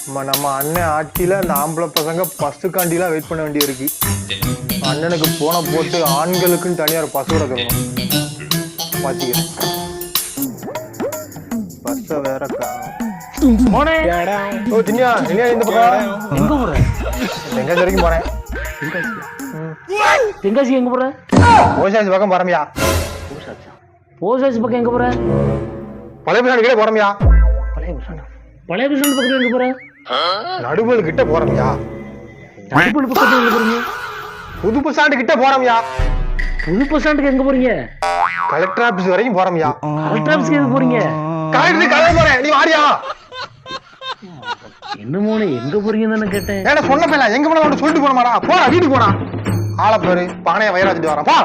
நம்ம அண்ணன் ஆட்சியில அந்த ஆம்பளை பசங்க பஸ்ஸுக்காண்டிலாம் வெயிட் பண்ண வேண்டியிருக்கு. அண்ணனுக்கு போன போட்டு ஆண்களுக்குன்னு தனியார் பஸ் விட சொல்லணும். பாத்திக்கிறேன் பஸ்ஸ வேற இந்த பக்கம் எங்க போற? தெங்காசி வரைக்கும் போறேன். தென்காசி எங்க போற? ஓசாசி பக்கம் போறமியா. ஓசாசி பக்கம் எங்க போற? பழைய பஸ் கிட்ட போறமியா. பழைய பஸ் பக்கத்துல எங்க போற? நடுவல் கிட்ட போறமியா. நடுவல் பக்கத்துல எங்க போறீங்க? புது பஸ் ஸ்டாண்டு கிட்ட போறமியா. புது பஸ் ஸ்டாண்டுக்கு எங்க போறீங்க? கலெக்டர் ஆபீஸ் வரைக்கும் போறமியா. கலெக்டர் ஆபீஸ்க்கு எங்க போறீங்க? கலெக்டர் போறேன். நீ வாரியா? என்னமோ எங்க போறீங்கன்னு தானே கேட்டேன். ஏன்னா சொன்ன பையல எங்க போனா சொல்லிட்டு போனமாடா. போடா வீட்டுக்கு போனா. ஆள பேரு பானைய வயிறாச்சிட்டு வரேன். போ.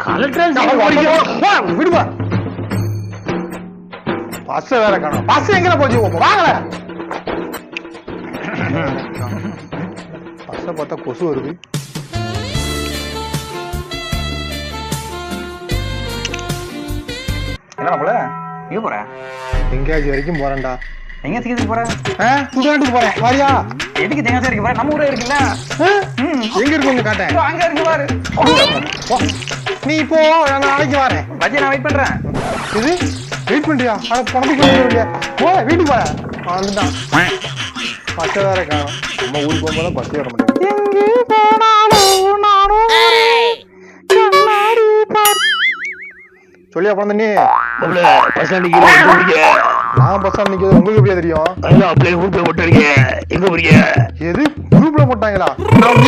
கலெக்டர் வீடு போ. பஸ் வேற காணோம். பஸ் எங்க போச்சு? வாங்கல. பஸ்ஸ பார்த்தா கொசு வருது. என்ன போல எங்க போற? தென்காசி வரைக்கும் போறேன்டா. எங்க சீக்கிரம் போற? சுடுகாட்டுக்கு போறேன். வாரியா? எதுக்கு தென்காசி வரைக்கும் போற? நம்ம ஊரே இருக்குல்ல. எங்க இருக்கு உங்க காட்டேன்? அங்க இருக்கு பாரு. நீ இப்போ நான் நாளைக்கு வரேன். பஜ்ஜி நான் வெயிட் பண்றேன். இது வெயிட் பண்றியா? அட பணத்துக்கு போ வீட்டுக்கு போற. வந்துட்டான். பஸ் வேற காணோம். நம்ம ஊருக்கு போகும்போது பஸ் வர மாட்டேங்குது. எங்கே போனாலும் நானும் சொல்லியா பழந்தண்ணி? பஸ் ஸ்டாண்டுக்கு எங்க போறீங்க? நான் பஸ் ஸ்டாண்ட் நிக்கிறது உங்களுக்கு எப்படியா தெரியும்? ஐயா அப்ளை குரூப்ல போட்டுறீங்க. எங்க போறீங்க? எது குரூப்ல போட்டாங்களா? நான்